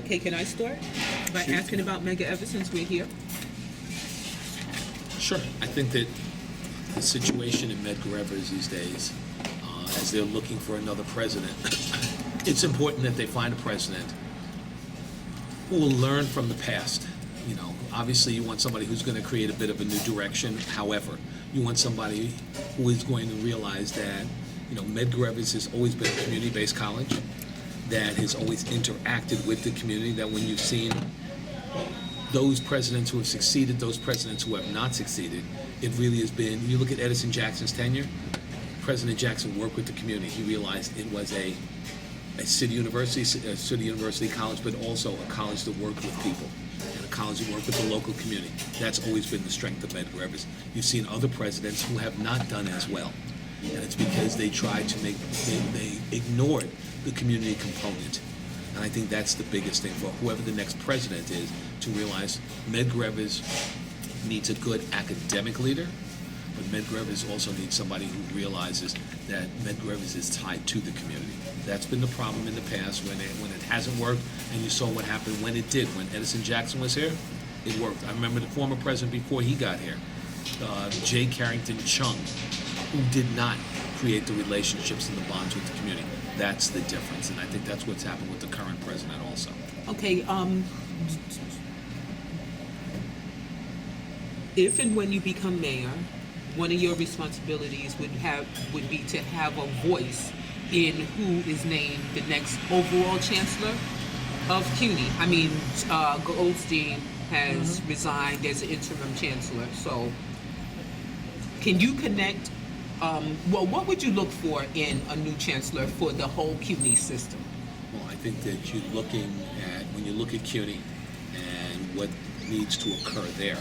Okay, can I start by asking about Medgar ever since we're here? Sure. I think that the situation in Medgar Evers these days, as they're looking for another president, it's important that they find a president who will learn from the past. You know, obviously you want somebody who's going to create a bit of a new direction. However, you want somebody who is going to realize that, you know, Medgar Evers has always been a community-based college that has always interacted with the community, that when you've seen those presidents who have succeeded, those presidents who have not succeeded, it really has been, you look at Edison Jackson's tenure, President Jackson worked with the community. He realized it was a city university college, but also a college that worked with people and a college that worked with the local community. That's always been the strength of Medgar Evers. You've seen other presidents who have not done as well, and it's because they tried to they ignored the community component. And I think that's the biggest thing for whoever the next president is, to realize Medgar Evers needs a good academic leader, but Medgar Evers also needs somebody who realizes that Medgar Evers is tied to the community. That's been the problem in the past when it hasn't worked, and you saw what happened when it did. When Edison Jackson was here, it worked. I remember the former president before he got here, J. Carrington Chung, who did not create the relationships and the bonds with the community. That's the difference, and I think that's what's happened with the current president also. Okay, if and when you become mayor, one of your responsibilities would be to have a voice in who is named the next overall chancellor of CUNY. I mean, Goldstein has resigned as an interim chancellor, so can you connect? Well, what would you look for in a new chancellor for the whole CUNY system? Well, I think that when you look at CUNY and what needs to occur there,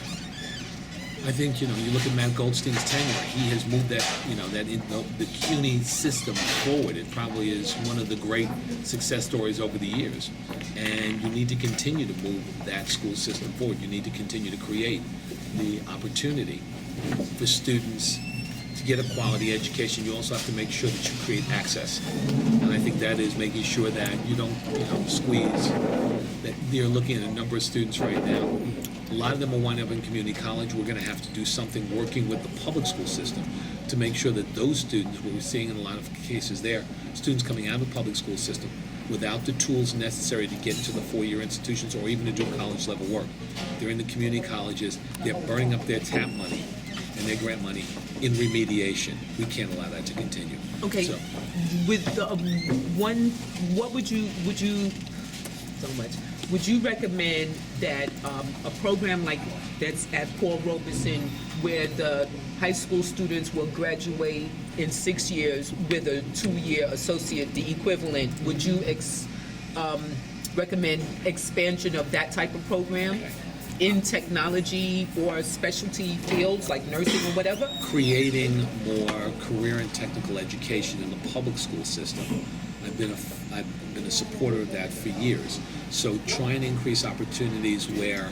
I think, you know, you look at Matt Goldstein's tenure, he has moved the CUNY system forward. It probably is one of the great success stories over the years. And you need to continue to move that school system forward. You need to continue to create the opportunity for students to get a quality education. You also have to make sure that you create access. And I think that is making sure that you don't, squeeze. That you're looking at a number of students right now. A lot of them will wind up in community college. We're going to have to do something working with the public school system to make sure that those students, what we're seeing in a lot of cases there, students coming out of the public school system without the tools necessary to get into the four-year institutions or even to do college level work. They're in the community colleges, they're burning up their TAP money and their grant money in remediation. We can't allow that to continue. Okay, So, with the what would you so much? Would you recommend that a program like that's at Paul Robeson, where the high school students will graduate in 6 years with a 2-year associate, the equivalent, would you recommend expansion of that type of program in technology or specialty fields like nursing or whatever? creating more career and technical education in the public school system. I've been a supporter of that for years. So try and increase opportunities where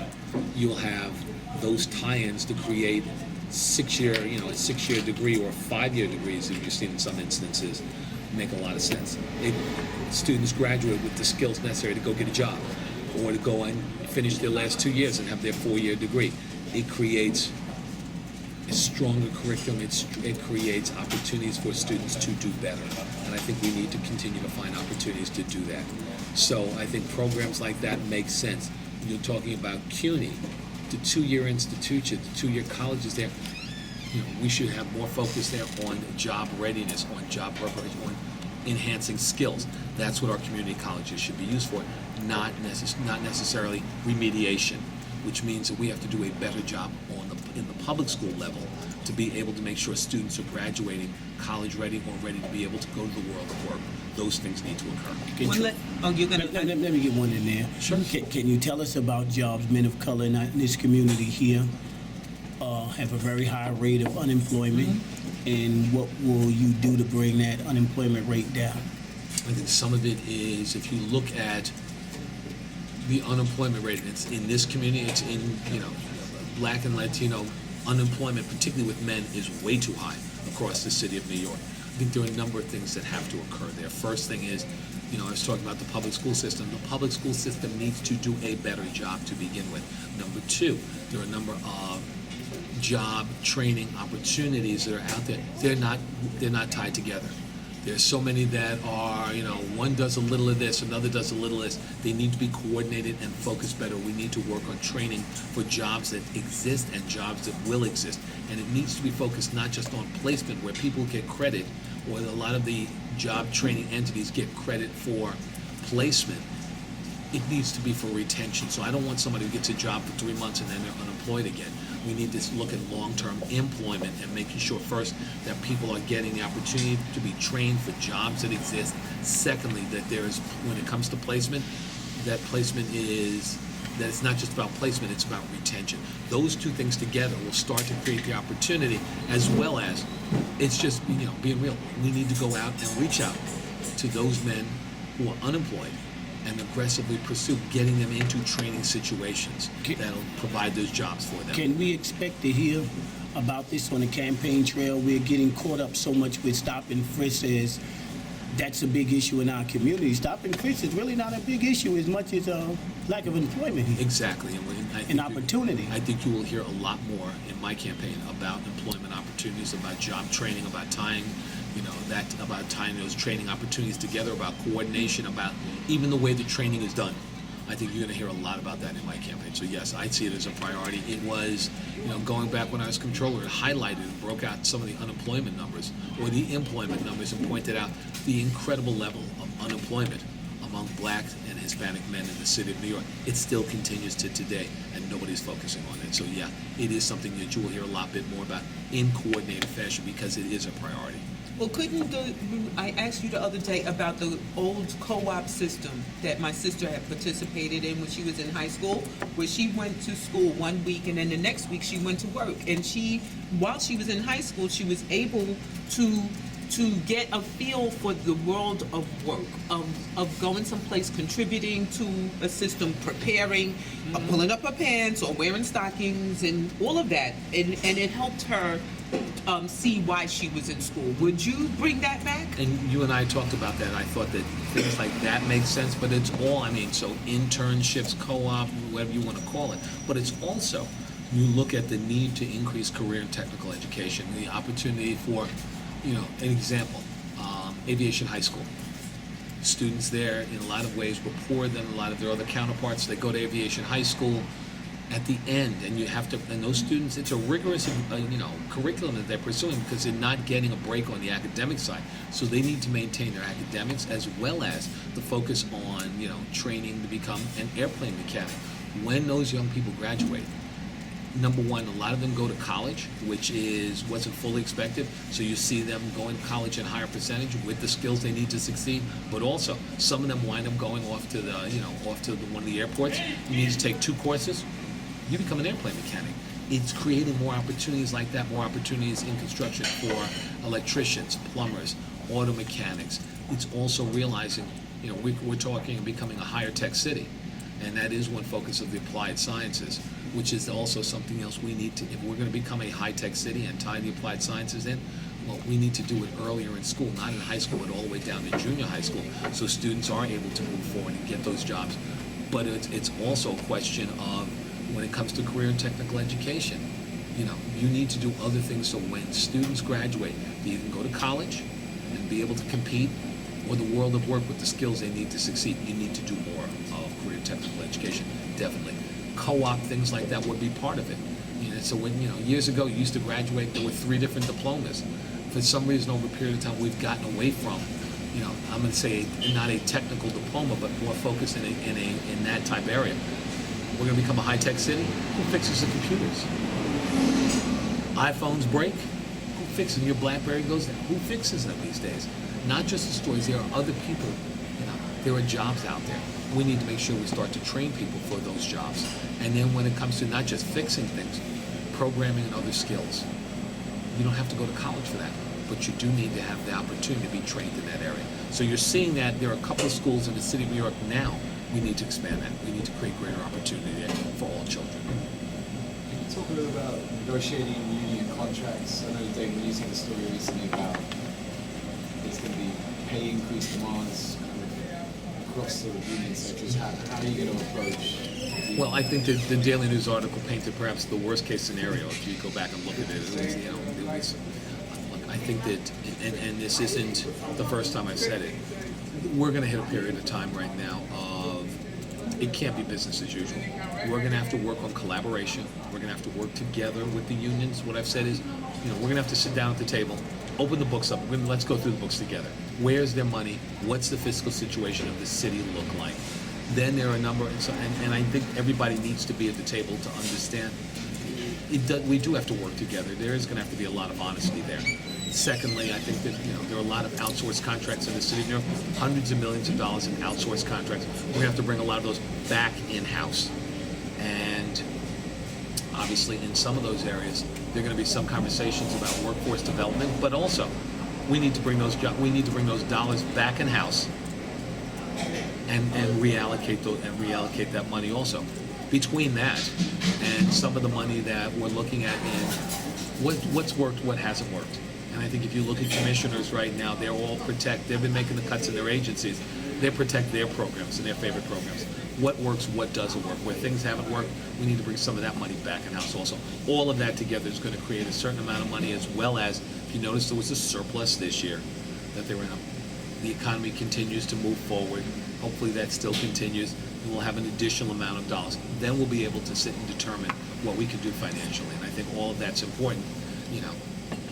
you'll have those tie-ins to create a 6-year degree or 5-year degrees, as you've seen in some instances, make a lot of sense. Students graduate with the skills necessary to go get a job or to go and finish their last 2 years and have their 4-year degree. It creates a stronger curriculum. It creates opportunities for students to do better. And I think we need to continue to find opportunities to do that. So I think programs like that make sense. When you're talking about CUNY, the 2-year institution, the 2-year colleges there, we should have more focus there on job readiness, on job preparation, on enhancing skills. That's what our community colleges should be used for, not necessarily remediation, which means that we have to do a better job in the public school level to be able to make sure students are graduating college ready or ready to be able to go to the world of work. Those things need to occur. Let me get one in there. Sure. Can you tell us about jobs? Men of color in this community here have a very high rate of unemployment, and what will you do to bring that unemployment rate down? I think some of it is, if you look at the unemployment rate, it's in this community, it's in, Black and Latino unemployment, particularly with men, is way too high across the city of New York. I think there are a number of things that have to occur there. First thing is, I was talking about the public school system. The public school system needs to do a better job to begin with. Number two, there are a number of job training opportunities that are out there. They're not tied together. There's so many that are, one does a little of this, another does a little of this. They need to be coordinated and focused better. We need to work on training for jobs that exist and jobs that will exist. And it needs to be focused not just on placement where people get credit, or a lot of the job training entities get credit for placement. It needs to be for retention. So I don't want somebody who gets a job for 3 months and then they're unemployed again. We need to look at long-term employment and making sure first that people are getting the opportunity to be trained for jobs that exist. Secondly, that when it comes to placement, that it's not just about placement, it's about retention. Those two things together will start to create the opportunity, as well as it's just, being real. We need to go out and reach out to those men who are unemployed and aggressively pursue getting them into training situations that'll provide those jobs for them. Can we expect to hear about this on the campaign trail? We're getting caught up so much with stop and frisk as that's a big issue in our community. Stop and frisk is really not a big issue as much as a lack of employment here. Exactly. And opportunity. I think you will hear a lot more in my campaign about employment opportunities, about job training, about tying those training opportunities together, about coordination, about even the way the training is done. I think you're going to hear a lot about that in my campaign. So yes, I see it as a priority. It was, going back when I was controller, it highlighted and broke out some of the unemployment numbers or the employment numbers and pointed out the incredible level of unemployment among Black and Hispanic men in the city of New York. It still continues to today, and nobody's focusing on it. So yeah, it is something that you will hear a lot bit more about in coordinated fashion because it is a priority. Well, I asked you the other day about the old co-op system that my sister had participated in when she was in high school, where she went to school 1 week and then the next week she went to work. And while she was in high school, she was able to get a feel for the world of work, of going someplace, contributing to a system, preparing, pulling up her pants or wearing stockings and all of that. And it helped her see why she was in school. Would you bring that back? And you and I talked about that. I thought that things like that make sense, but it's all, so internships, co-op, whatever you want to call it. But it's also, you look at the need to increase career and technical education, the opportunity for, an example, Aviation High School. Students there, in a lot of ways, were poorer than a lot of their other counterparts. They go to Aviation High School. At the end, and those students, it's a rigorous, curriculum that they're pursuing because they're not getting a break on the academic side. So they need to maintain their academics as well as the focus on, training to become an airplane mechanic. When those young people graduate, number one, a lot of them go to college, which wasn't fully expected. So you see them going to college in higher percentage with the skills they need to succeed. But also, some of them wind up going off to one of the airports. You need to take 2 courses. You become an airplane mechanic. It's creating more opportunities like that, more opportunities in construction for electricians, plumbers, auto mechanics. It's also realizing, we're talking of becoming a higher tech city, and that is one focus of the applied sciences, which is also something else we need to, if we're going to become a high tech city and tie the applied sciences in, well, we need to do it earlier in school, not in high school, but all the way down to junior high school, so students are able to move forward and get those jobs. But it's also a question of, when it comes to career and technical education, you need to do other things so when students graduate, they either go to college and be able to compete, or the world of work with the skills they need to succeed. You need to do more of career and technical education, definitely. Co-op, things like that would be part of it. So when, years ago, you used to graduate, there were 3 different diplomas. For some reason, over a period of time, we've gotten away from, I'm going to say not a technical diploma, but more focused in that type area. We're going to become a high-tech city. Who fixes the computers? iPhones break. Who fixes them? Your BlackBerry goes down. Who fixes them these days? Not just the stores. There are other people. There are jobs out there. We need to make sure we start to train people for those jobs. And then when it comes to not just fixing things, programming and other skills, you don't have to go to college for that, but you do need to have the opportunity to be trained in that area. So you're seeing that there are a couple of schools in the city of New York now. We need to expand that. We need to create greater opportunity there for all children. Can you talk a little about negotiating union contracts? I know, Dave, we're using the story recently about there's going to be pay increase demands kind of across the union sectors, how are you going to approach? Well, I think that the Daily News article painted perhaps the worst case scenario. If you go back and look at it, look, I think that, and this isn't the first time I've said it, we're going to hit a period of time right now of it can't be business as usual. We're going to have to work on collaboration. We're going to have to work together with the unions. What I've said is, we're going to have to sit down at the table, open the books up. Let's go through the books together. Where's their money? What's the fiscal situation of the city look like? Then there are a number, and I think everybody needs to be at the table to understand. We do have to work together. There is going to have to be a lot of honesty there. Secondly, I think that there are a lot of outsourced contracts in the city of New York, hundreds of millions of dollars in outsourced contracts. We're going to have to bring a lot of those back in-house. And obviously, in some of those areas, there are going to be some conversations about workforce development, but also we need to bring those dollars back in-house and reallocate that money also. Between that and some of the money that we're looking at in what's worked, what hasn't worked. And I think if you look at commissioners right now, they've been making the cuts in their agencies. They protect their programs and their favorite programs. What works, what doesn't work. Where things haven't worked, we need to bring some of that money back in-house also. All of that together is going to create a certain amount of money, as well as, if you notice, there was a surplus this year that they were in. The economy continues to move forward. Hopefully that still continues, and we'll have an additional amount of dollars. Then we'll be able to sit and determine what we can do financially. And I think all of that's important,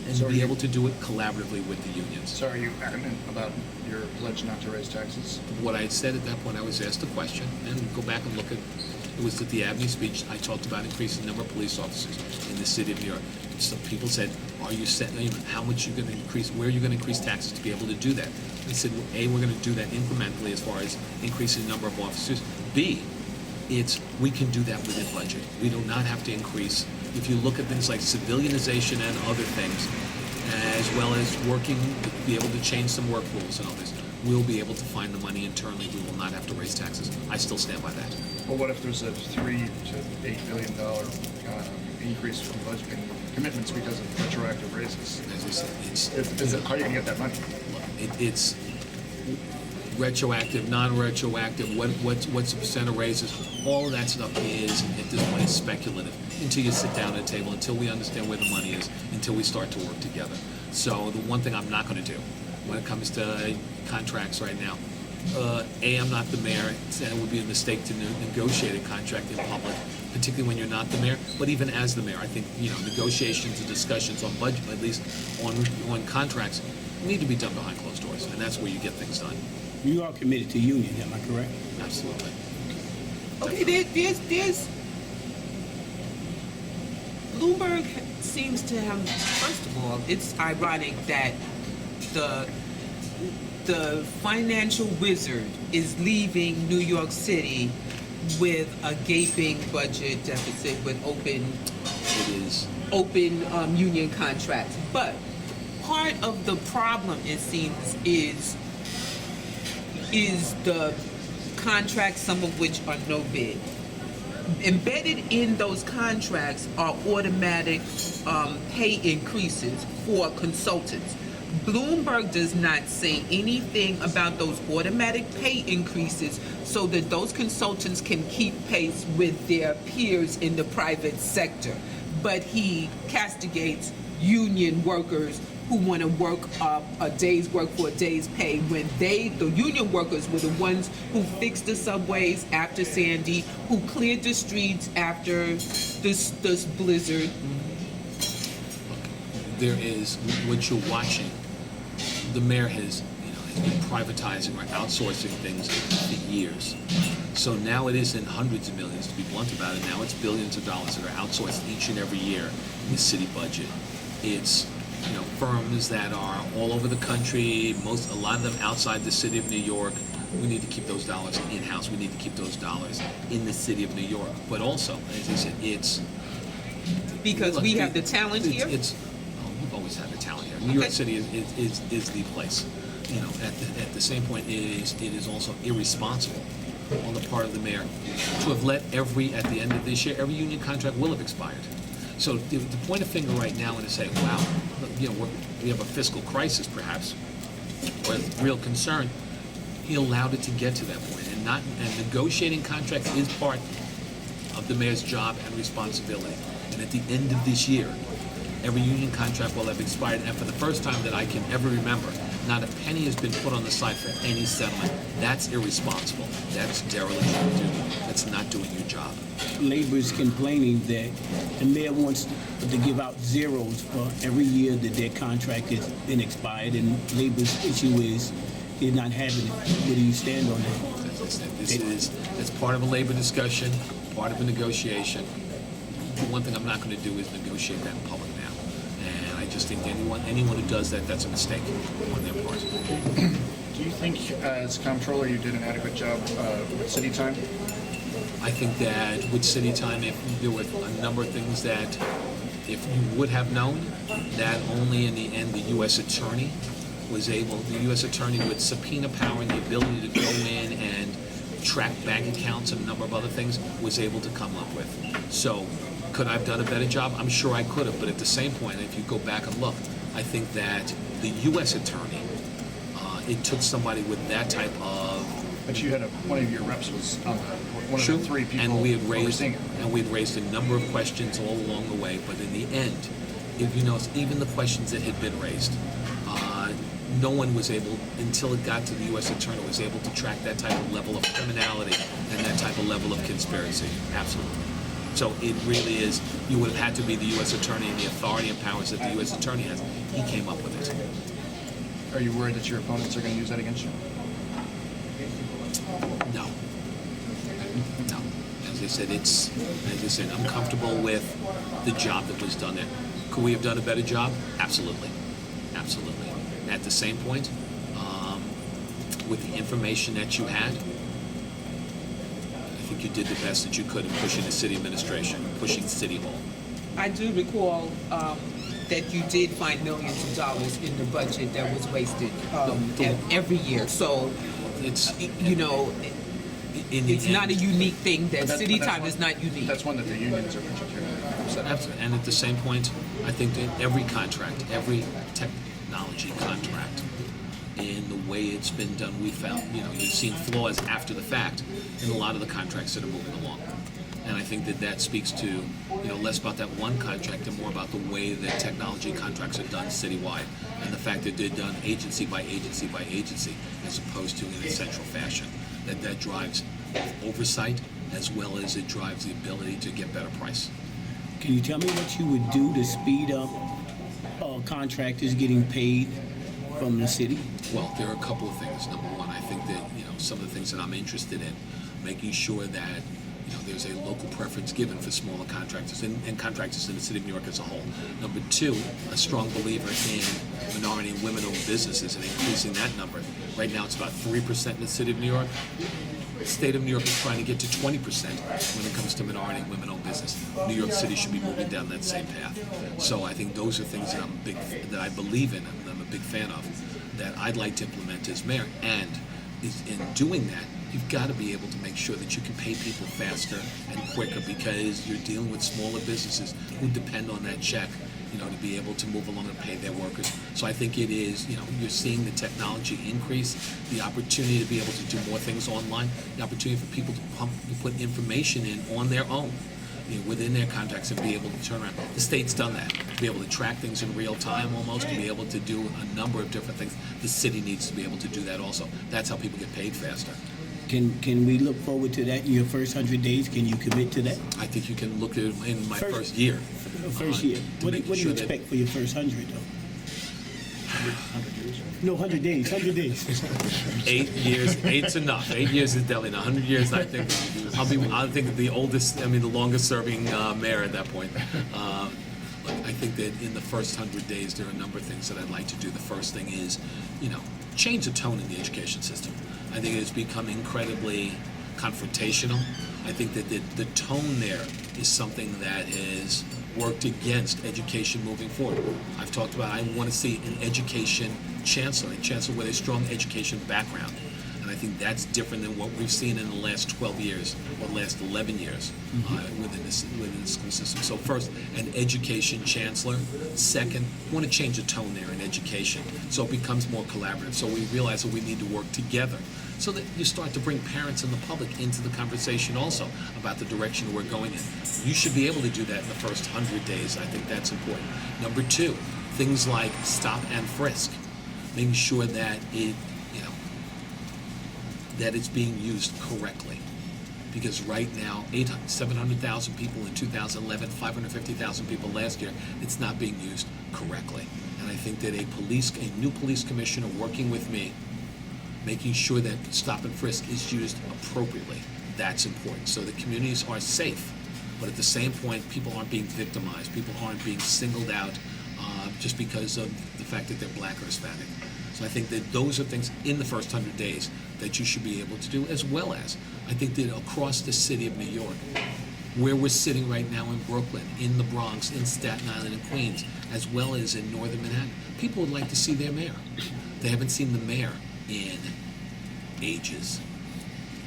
and So be able to do it collaboratively with the unions. So are you adamant about your pledge not to raise taxes? What I had said at that point, I was asked a question, and go back and look at, it was at the Avenue speech, I talked about increasing the number of police officers in the city of New York. Some people said, are you set, how much are you going to increase, where are you going to increase taxes to be able to do that? I said, well, A, we're going to do that incrementally as far as increasing the number of officers. B, we can do that within budget. We do not have to increase. If you look at things like civilianization and other things, as well as working to be able to change some work rules and others, we'll be able to find the money internally. We will not have to raise taxes. I still stand by that. Well, what if there's a $3 to $8 billion increase from budgeting commitments because of retroactive raises? As I said, How are you going to get that money? it's retroactive, non-retroactive, what's the percent of raises, all of that stuff is, at this point, speculative until you sit down at a table, until we understand where the money is, until we start to work together. So the one thing I'm not going to do when it comes to contracts right now, I'm not the mayor, and it would be a mistake to negotiate a contract in public, particularly when you're not the mayor, but even as the mayor, I think, negotiations and discussions on budget, at least on contracts, need to be done behind closed doors, and that's where you get things done. You are committed to union, am I correct? Absolutely. Okay, there's Bloomberg seems to have. First of all, it's ironic that the financial wizard is leaving New York City with a gaping budget deficit with open union contracts. But part of the problem, it seems, is the contracts, some of which are no bid. Embedded in those contracts are automatic pay increases for consultants. Bloomberg does not say anything about those automatic pay increases so that those consultants can keep pace with their peers in the private sector. But he castigates union workers who want to work a day's work for a day's pay when the union workers were the ones who fixed the subways after Sandy, who cleared the streets after this blizzard. There is, what you're watching, the mayor has been privatizing or outsourcing things for years. So now it isn't hundreds of millions, to be blunt about it. Now it's billions of dollars that are outsourced each and every year in the city budget. It's firms that are all over the country, a lot of them outside the city of New York. We need to keep those dollars in-house. We need to keep those dollars in the city of New York. But also, as I said, it's... Because we have the talent here? We've always had the talent here. New York City is the place. At the same point, it is also irresponsible on the part of the mayor to have let at the end of this year, every union contract will have expired. So to point a finger right now and to say, wow, we have a fiscal crisis perhaps, or a real concern, he allowed it to get to that point, and negotiating contracts is part of the mayor's job and responsibility. And at the end of this year, every union contract will have expired, and for the first time that I can ever remember, not a penny has been put on the side for any settlement. That's irresponsible. That's dereliction of duty. That's not doing your job. Labor is complaining that the mayor wants to give out zeros for every year that their contract has been expired, and Labor's issue is they're not having it. Where do you stand on that? As I said, that's part of a labor discussion, part of a negotiation. The one thing I'm not going to do is negotiate that in public now. And I just think anyone who does that, that's a mistake on their part. Do you think, as comptroller, you did an adequate job with city time? I think that with city time, if there were a number of things that, if you would have known, that only in the end the U.S. attorney was able, the U.S. attorney with subpoena power and the ability to go in and track bank accounts and a number of other things, was able to come up with. So, could I have done a better job? I'm sure I could have, but at the same point, if you go back and look, I think that the U.S. attorney, it took somebody with that type of. But you had one of your reps was on one of the three people and we had raised overseeing it. and we had raised a number of questions all along the way. But in the end, if you notice, even the questions that had been raised, no one was able, until it got to the U.S. attorney, was able to track that type of level of criminality and that type of level of conspiracy. Absolutely. So it really is. You would have had to be the U.S. attorney and the authority and powers that the U.S. attorney has. He came up with it. Are you worried that your opponents are going to use that against you? No. No. As I said, I'm comfortable with the job that was done there. Could we have done a better job? Absolutely. Absolutely. At the same point, with the information that you had, I think you did the best that you could in pushing the city administration, pushing City Hall. I do recall that you did find millions of dollars in the budget that was wasted every year. So, It's, you know, in the it's end, not a unique thing. That But city that's time one- is not unique. That's one that the unions are particularly upset about. Absolutely. And at the same point, I think that every contract, every technology contract, in the way it's been done, we found, you've seen flaws after the fact in a lot of the contracts that are moving along. And I think that speaks to, less about that one contract and more about the way that technology contracts are done citywide, and the fact that they're done agency by agency by agency, as opposed to in a central fashion. That drives oversight as well as it drives the ability to get better price. Can you tell me what you would do to speed up contractors getting paid from the city? Well, there are a couple of things. Number one, I think that, some of the things that I'm interested in, making sure that, there's a local preference given for smaller contractors and contractors in the city of New York as a whole. Number two, a strong believer in minority and women-owned businesses and increasing that number. Right now, it's about 3% in the city of New York. The state of New York is trying to get to 20% when it comes to minority and women-owned business. New York City should be moving down that same path. So I think those are things that I believe in and I'm a big fan of, that I'd like to implement as mayor. And in doing that, you've got to be able to make sure that you can pay people faster and quicker, because you're dealing with smaller businesses who depend on that check, to be able to move along and pay their workers. So I think it is, you're seeing the technology increase, the opportunity to be able to do more things online, the opportunity for people to put information in on their own, within their contracts, and be able to turn around. The state's done that, to be able to track things in real time almost, to be able to do a number of different things. The city needs to be able to do that also. That's how people get paid faster. Can we look forward to that in your first 100 days? Can you commit to that? I think you can look at it in my first year. First year. to What do making you sure that- expect for your first 100, though? No, 100 days. 100 days. 8 years, 8's enough. 8 years is definitely enough. 100 years, I think I think the longest serving mayor at that point. Look, I think that in the first 100 days, there are a number of things that I'd like to do. The first thing is, change the tone in the education system. I think it has become incredibly confrontational. I think that the tone there is something that has worked against education moving forward. I've talked about, I want to see an education chancellor, a chancellor with a strong education background. And I think that's different than what we've seen in the last 12 years or last 11 years within the school system. So first, an education chancellor. Second, we want to change the tone there in education so it becomes more collaborative. So we realize that we need to work together so that you start to bring parents and the public into the conversation also about the direction we're going in. You should be able to do that in the first 100 days. I think that's important. Number two, things like stop and frisk, making sure that that it's being used correctly. Because right now, 700,000 people in 2011, 550,000 people last year, it's not being used correctly. And I think that a new police commissioner working with me, making sure that stop and frisk is used appropriately, that's important. So the communities are safe, but at the same point, people aren't being victimized. People aren't being singled out just because of the fact that they're black or Hispanic. So I think that those are things in the first 100 days that you should be able to do, as well as I think that across the city of New York, where we're sitting right now in Brooklyn, in the Bronx, in Staten Island and Queens, as well as in northern Manhattan, people would like to see their mayor. They haven't seen the mayor in ages,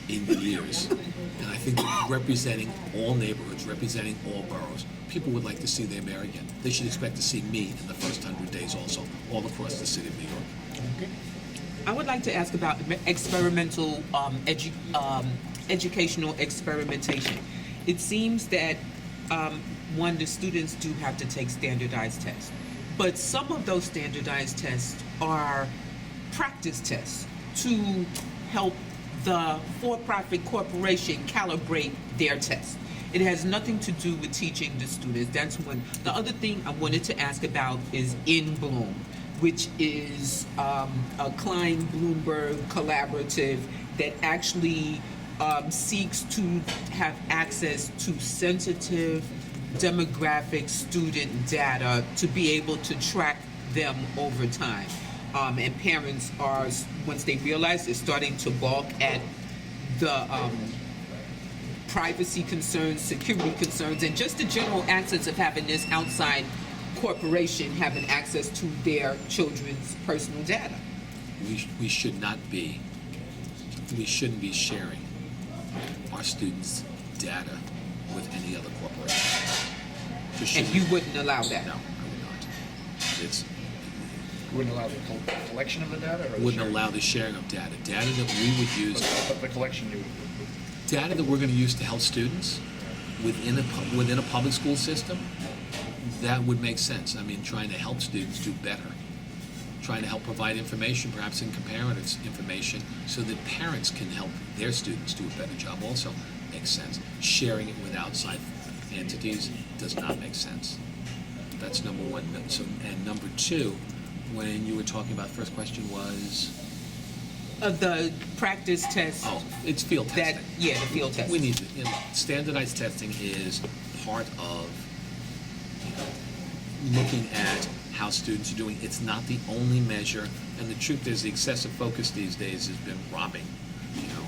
in years. And I think that representing all neighborhoods, representing all boroughs, people would like to see their mayor again. They should expect to see me in the first 100 days also, all across the city of New York. Okay. I would like to ask about experimental educational experimentation. It seems that the students do have to take standardized tests, but some of those standardized tests are practice tests to help the for-profit corporation calibrate their tests. It has nothing to do with teaching the students. That's one. The other thing I wanted to ask about is In Bloom, which is a Klein-Bloomberg collaborative that actually seeks to have access to sensitive demographic student data to be able to track them over time. And parents are, once they realize they're starting to balk at the privacy concerns, security concerns, and just the general access of having this outside corporation having access to their children's personal data. We shouldn't be sharing our students' data with any other corporation. And you wouldn't allow that? No, I would not. It's You wouldn't allow the collection of the data? Or the wouldn't sharing? allow the sharing of data that we would use, But the collection you would. data that we're going to use to help students within a public school system. That would make sense. I mean, trying to help students do better, trying to help provide information, perhaps in comparative information, so that parents can help their students do a better job also makes sense. Sharing it with outside entities does not make sense. That's number one. So, and number two, when you were talking about, the first question was? The practice test. Oh, it's field testing. The field testing. We need to, standardized testing is part of looking at how students are doing. It's not the only measure, and the truth is the excessive focus these days has been robbing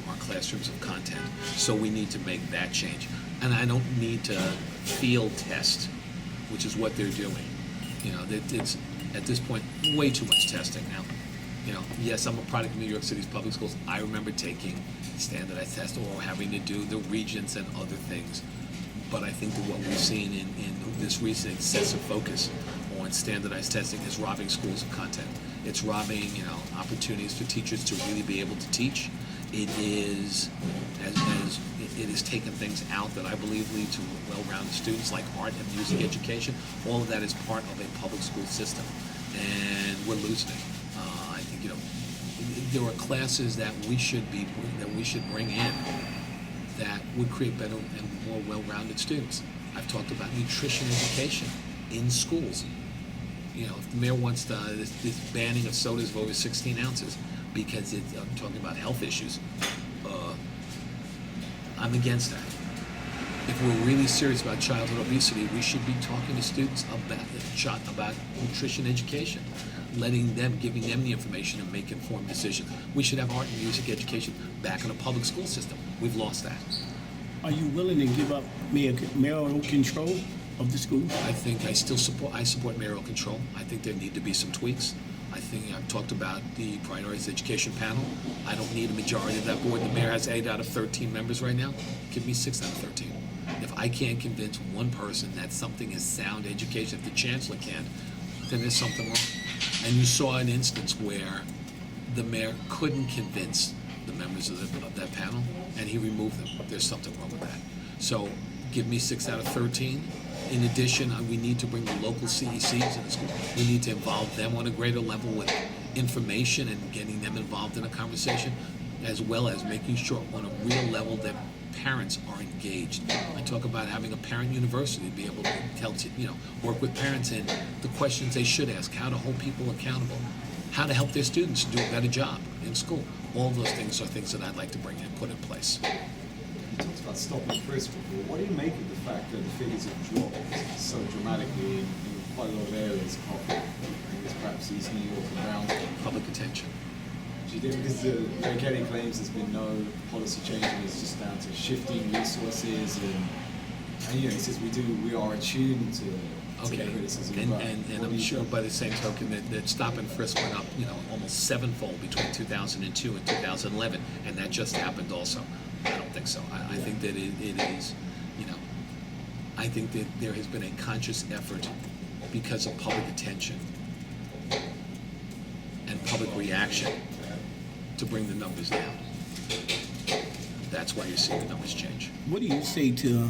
our classrooms of content. So we need to make that change. And I don't need to field test, which is what they're doing. It's at this point way too much testing now. Yes, I'm a product of New York City's public schools. I remember taking standardized tests or having to do the regents and other things. But I think that what we've seen in this recent excessive focus on standardized testing is robbing schools of content. It's robbing, opportunities for teachers to really be able to teach. It is, it has taken things out that I believe lead to well-rounded students like art and music education. All of that is part of a public school system, and we're losing it. I think there are classes that we should bring in that would create better and more well-rounded students. I've talked about nutrition education in schools. If the mayor wants this banning of sodas of over 16 ounces because I'm talking about health issues, I'm against that. If we're really serious about childhood obesity, we should be talking to students about nutrition education, giving them the information and make informed decisions. We should have art and music education back in the public school system. We've lost that. Are you willing to give up mayoral control of the school? I think I support mayoral control. I think there need to be some tweaks. I think I've talked about the priorities education panel. I don't need a majority of that board. The mayor has 8 out of 13 members right now. Give me 6 out of 13. If I can't convince one person that something is sound education, if the chancellor can't, then there's something wrong. And you saw an instance where the mayor couldn't convince the members of that panel, and he removed them. There's something wrong with that. So give me 6 out of 13. In addition, we need to bring the local CECs in the school. We need to involve them on a greater level with information and getting them involved in a conversation, as well as making sure on a real level that parents are engaged. I talk about having a parent university to be able to tell, work with parents in the questions they should ask, how to hold people accountable, how to help their students do a better job in school. All of those things are things that I'd like to bring and put in place. You talked about stop and frisk before. What do you make of the fact that the figures have dropped so dramatically in quite a lot of areas, apart from, I think it's perhaps East New York and Brownsville? Public attention. Do you think because the Mayor Kelly claims there's been no policy change and it's just down to shifting resources and he says we are attuned to Okay, criticism. and I'm sure by the same token that stop and frisk went up, almost 7-fold between 2002 and 2011, and that just happened also. I don't think so. I think that it is, I think that there has been a conscious effort because of public attention and public reaction to bring the numbers down. That's why you're seeing the numbers change. What do you say to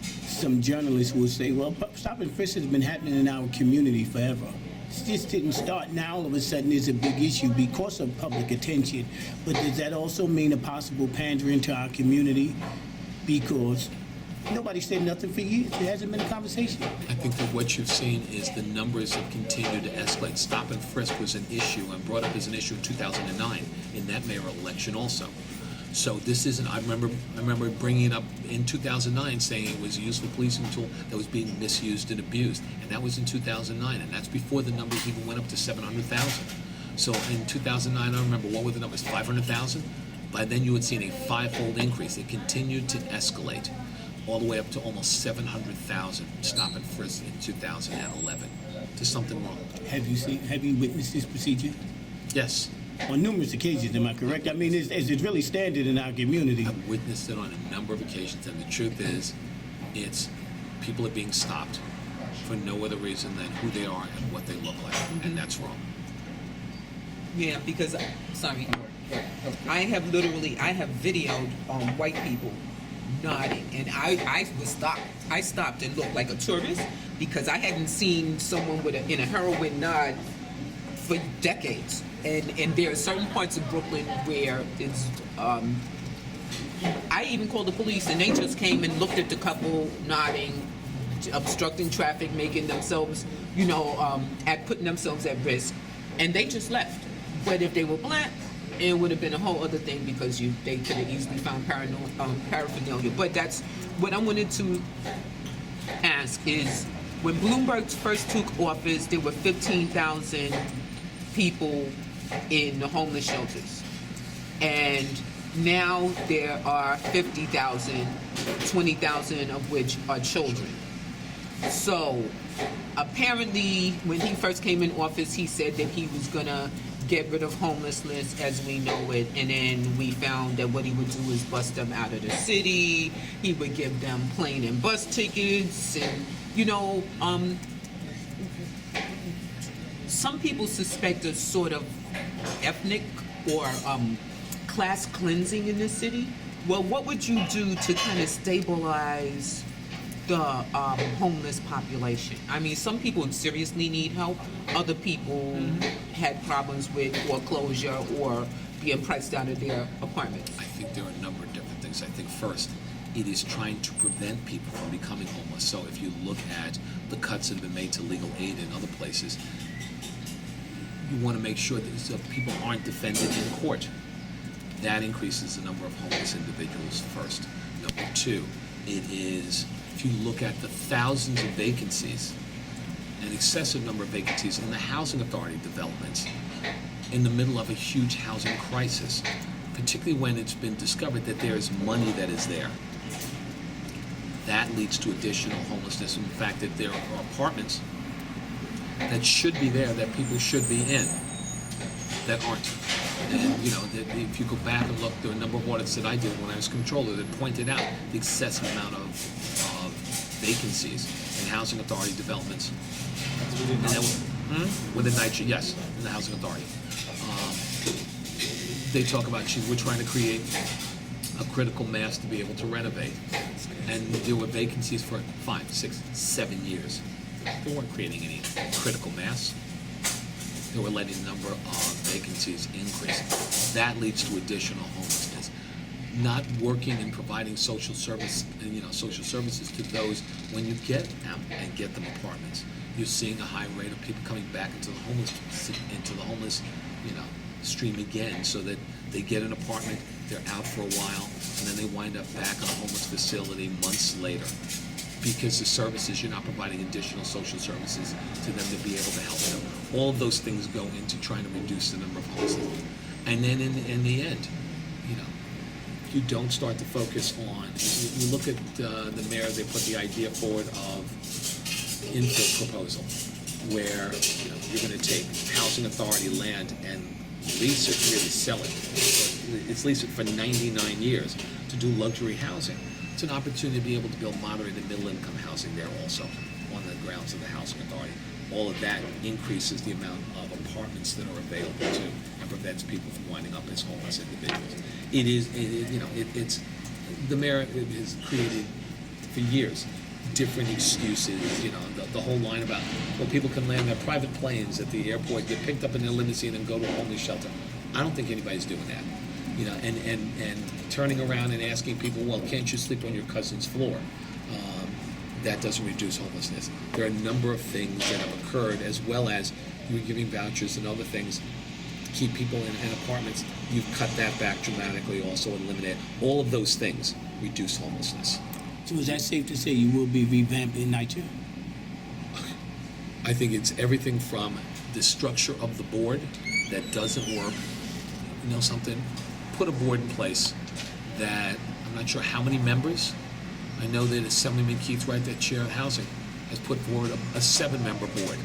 some journalists who will say, well, stop and frisk has been happening in our community forever? It just didn't start now. All of a sudden, it's a big issue because of public attention. But does that also mean a possible pandering to our community? Because nobody said nothing for years. There hasn't been a conversation. I think that what you've seen is the numbers have continued to escalate. Stop and frisk was an issue and brought up as an issue in 2009 in that mayoral election also. So this isn't, I remember bringing it up in 2009 saying it was a useful policing tool that was being misused and abused. And that was in 2009, and that's before the numbers even went up to 700,000. So in 2009, I remember, what were the numbers, 500,000? By then you had seen a 5-fold increase. It continued to escalate all the way up to almost 700,000 stop and frisk in 2011. There's something wrong. Have you witnessed this procedure? Yes. On numerous occasions, am I correct? I mean, it's really standard in our community. I've witnessed it on a number of occasions, and the truth is, it's people are being stopped for no other reason than who they are and what they look like, and that's wrong. Yeah, because sorry, I have videoed white people nodding, and I was stopped. I stopped and looked like a tourist because I hadn't seen someone in a heroin nod for decades. And there are certain parts of Brooklyn where it's, I even called the police and they just came and looked at the couple nodding, obstructing traffic, making themselves, putting themselves at risk, and they just left. But if they were black, it would have been a whole other thing because they could have easily found paraphernalia. But that's what I wanted to ask is, when Bloomberg first took office, there were 15,000 people in the homeless shelters, and now there are 50,000, 20,000 of which are children. So apparently when he first came in office, he said that he was gonna get rid of homelessness as we know it, and then we found that what he would do is bust them out of the city. He would give them plane and bus tickets, and some people suspect a sort of ethnic or class cleansing in this city. Well, what would you do to kind of stabilize the homeless population? I mean, some people seriously need help. Other people had problems with foreclosure or being priced out of their apartments. I think there are a number of different things. I think first, it is trying to prevent people from becoming homeless. So if you look at the cuts that have been made to legal aid in other places, you want to make sure that people aren't defended in court. That increases the number of homeless individuals first. Number two, it is, if you look at the thousands of vacancies, an excessive number of vacancies in the housing authority developments in the middle of a huge housing crisis, particularly when it's been discovered that there is money that is there. That leads to additional homelessness. In fact, that there are apartments that should be there, that people should be in, that aren't. And, if you go back and look, there are a number of audits that I did when I was controller that pointed out the excessive amount of vacancies in housing authority developments. And that was, within NYCHA, yes, in the housing authority. They talk about, we're trying to create a critical mass to be able to renovate. And there were vacancies for 5, 6, 7 years. They weren't creating any critical mass. They were letting the number of vacancies increase. That leads to additional homelessness. Not working and providing social services to those when you get out and get them apartments. You're seeing a high rate of people coming back into the homeless stream again, so that they get an apartment, they're out for a while, and then they wind up back in a homeless facility months later. Because the services, you're not providing additional social services to them to be able to help them. All of those things go into trying to reduce the number of homeless. And then in the end, you don't start to focus on, you look at the mayor, they put the idea forward of infill proposal, where you're going to take housing authority land and lease it, really sell it. It's leased it for 99 years to do luxury housing. It's an opportunity to be able to build moderate and middle income housing there also on the grounds of the housing authority. All of that increases the amount of apartments that are available to and prevents people from winding up as homeless individuals. It's the mayor has created for years different excuses. The whole line about, well, people can land their private planes at the airport, get picked up in their limousine, and go to a homeless shelter. I don't think anybody's doing that. And turning around and asking people, well, can't you sleep on your cousin's floor? That doesn't reduce homelessness. There are a number of things that have occurred, as well as you're giving vouchers and other things to keep people in apartments. You've cut that back dramatically, also eliminate all of those things reduce homelessness. So is that safe to say you will be revamping NYCHA? I think it's everything from the structure of the board that doesn't work. You know something? Put a board in place that, I'm not sure how many members. I know that Assemblyman Keith Wright, that chair of housing, has put forward a 7-member board.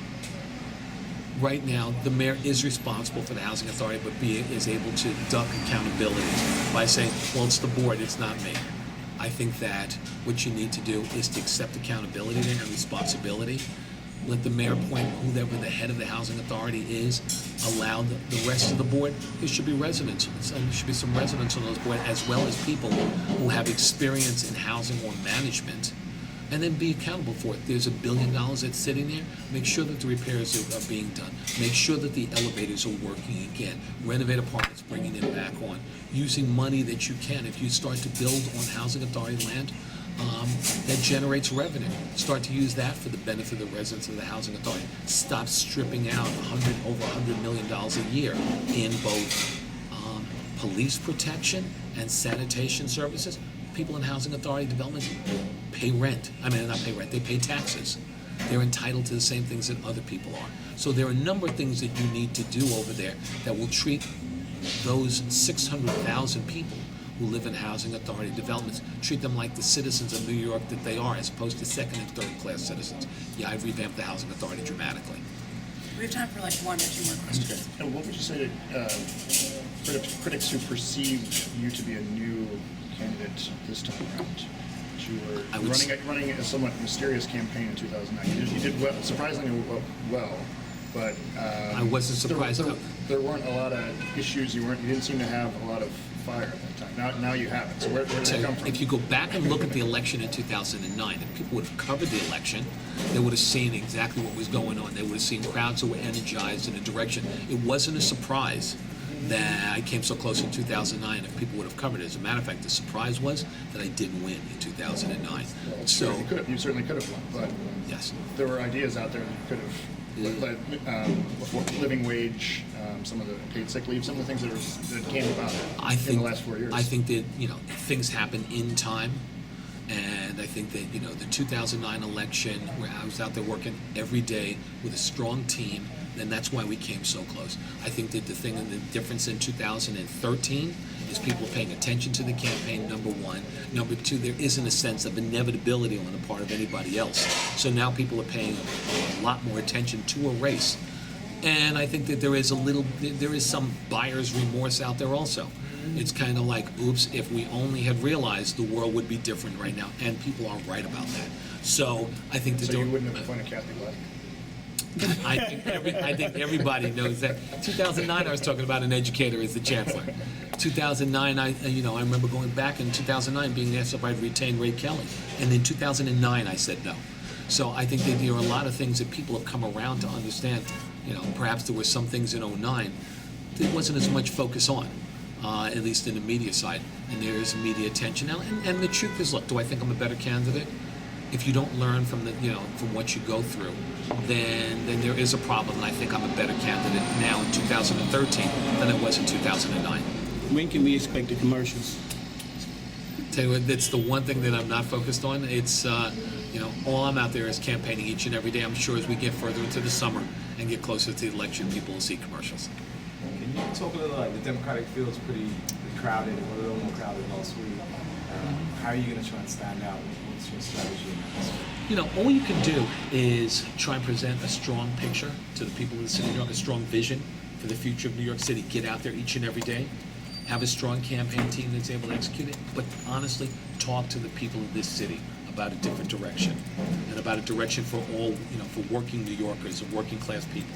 Right now, the mayor is responsible for the housing authority, but is able to duck accountability by saying, well, it's the board, it's not me. I think that what you need to do is to accept accountability and responsibility. Let the mayor appoint whoever the head of the housing authority is. Allow the rest of the board. There should be residents. There should be some residents on those boards, as well as people who have experience in housing or management, and then be accountable for it. There's $1 billion that's sitting there. Make sure that the repairs are being done. Make sure that the elevators are working again. Renovate apartments, bringing them back on. Using money that you can. If you start to build on housing authority land, that generates revenue. Start to use that for the benefit of the residents of the housing authority. Stop stripping out over $100 million a year in both police protection and sanitation services. People in housing authority development pay rent. Not pay rent, they pay taxes. They're entitled to the same things that other people are. So there are a number of things that you need to do over there that will treat those 600,000 people who live in housing authority developments, treat them like the citizens of New York that they are, as opposed to second and third class citizens. Yeah, I've revamped the housing authority dramatically. We have time for like 1 or 2 more questions. And what would you say to critics who perceived you to be a new candidate this time around? You were running a somewhat mysterious campaign in 2009. You did well, surprisingly well, but I wasn't surprised. There weren't a lot of issues. You didn't seem to have a lot of fire at that time. Now you have it. So where did that come from? If you go back and look at the election in 2009, if people would have covered the election, they would have seen exactly what was going on. They would have seen crowds who were energized in a direction. It wasn't a surprise that I came so close in 2009 if people would have covered it. As a matter of fact, the surprise was that I didn't win in 2009. Well, so you certainly could have won, but yes, there were ideas out there that you could have. Before living wage, some of the paid sick leave, some of the things that came about in the last 4 years. I think that things happen in time, and I think that the 2009 election, where I was out there working every day with a strong team, and that's why we came so close. I think that the difference in 2013 is people are paying attention to the campaign, number one. Number two, there isn't a sense of inevitability on the part of anybody else. So now people are paying a lot more attention to a race. And I think that there is some buyer's remorse out there also. It's kind of like, oops, if we only had realized the world would be different right now, and people are right about that. So I think that So you wouldn't have appointed Kathy Black? I think everybody knows that. 2009, I was talking about an educator as the chancellor. 2009, I remember going back in 2009 being asked if I'd retain Ray Kelly, and in 2009 I said no. So I think that there are a lot of things that people have come around to understand. Perhaps there were some things in 2009 there wasn't as much focus on, at least in the media side, and there is media attention now. And the truth is, look, do I think I'm a better candidate? If you don't learn from from what you go through, then there is a problem. And I think I'm a better candidate now in 2013 than I was in 2009. When can we expect the commercials? Tell you what, that's the one thing that I'm not focused on. It's all I'm out there is campaigning each and every day. I'm sure as we get further into the summer and get closer to the election, people will see commercials. Can you talk a little, like, the Democratic field's pretty crowded, or a little more crowded last week. How are you going to try and stand out? What's your strategy in that? All you can do is try and present a strong picture to the people of the city of New York, a strong vision for the future of New York City. Get out there each and every day. Have a strong campaign team that's able to execute it. But honestly, talk to the people of this city about a different direction, and about a direction for all, for working New Yorkers and working class people.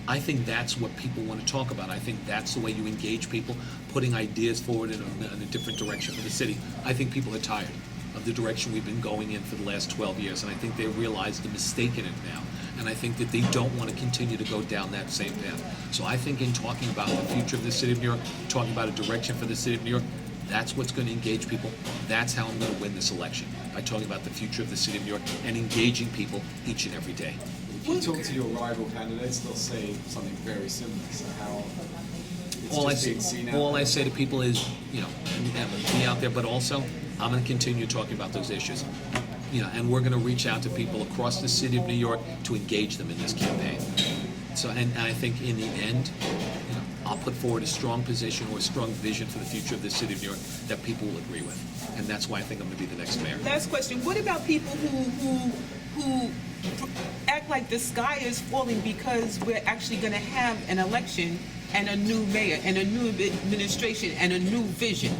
I think that's what people want to talk about. I think that's the way you engage people, putting ideas forward in a different direction for the city. I think people are tired of the direction we've been going in for the last 12 years, and I think they realize the mistake in it now. And I think that they don't want to continue to go down that same path. So I think in talking about the future of the city of New York, talking about a direction for the city of New York, that's what's going to engage people. That's how I'm going to win this election, by talking about the future of the city of New York and engaging people each and every day. If you talk to your rival candidates, they'll say something very similar. So how? All I say to people is, be out there, but also I'm going to continue talking about those issues. And we're going to reach out to people across the city of New York to engage them in this campaign. So, and I think in the end, I'll put forward a strong position or a strong vision for the future of the city of New York that people will agree with. And that's why I think I'm going to be the next mayor. Last question. What about people who act like the sky is falling because we're actually going to have an election and a new mayor and a new administration and a new vision?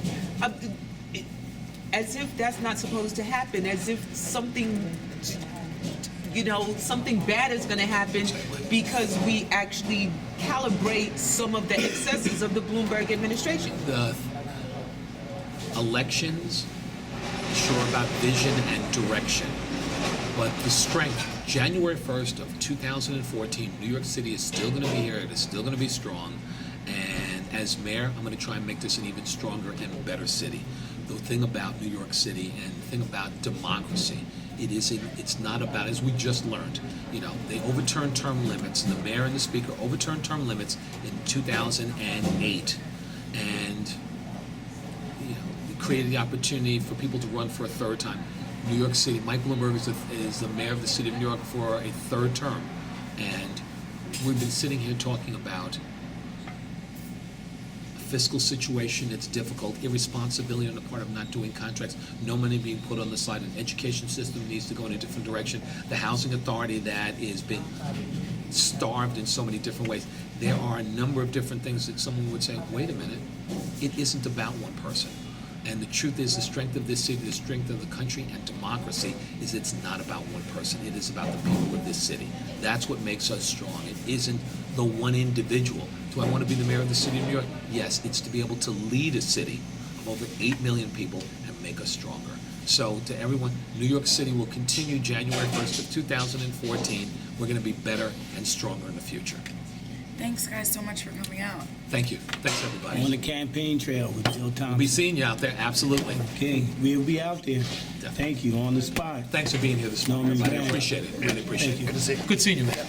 As if that's not supposed to happen, as if something bad is going to happen because we actually calibrate some of the excesses of the Bloomberg administration. The elections, sure about vision and direction, but the strength, January 1st of 2014, New York City is still going to be here, it is still going to be strong, and as mayor, I'm going to try and make this an even stronger and better city. The thing about New York City and the thing about democracy, it's not about, as we just learned, they overturned term limits, and the mayor and the speaker overturned term limits in 2008, and it created the opportunity for people to run for a third time. New York City, Mike Bloomberg is the mayor of the city of New York for a third term, and we've been sitting here talking about fiscal situation, it's difficult, irresponsibility on the part of not doing contracts, no money being put on the side, an education system needs to go in a different direction, the housing authority that has been starved in so many different ways. There are a number of different things that someone would say, wait a minute, it isn't about one person. And the truth is, the strength of this city, the strength of the country and democracy is it's not about one person, it is about the people of this city. That's what makes us strong. It isn't the one individual. Do I want to be the mayor of the city of New York? Yes, it's to be able to lead a city of over 8 million people and make us stronger. So to everyone, New York City will continue January 1st of 2014. We're going to be better and stronger in the future. Thanks, guys, so much for coming out. Thank you. Thanks, everybody. On the campaign trail with Bill Thompson. We'll be seeing you out there, absolutely. Okay, we'll be out there. Definitely. Thank you, on the spot. Thanks for being here this morning, Norman everybody. I Graham. appreciate it. Really appreciate Thank you. it. Good seeing you, man.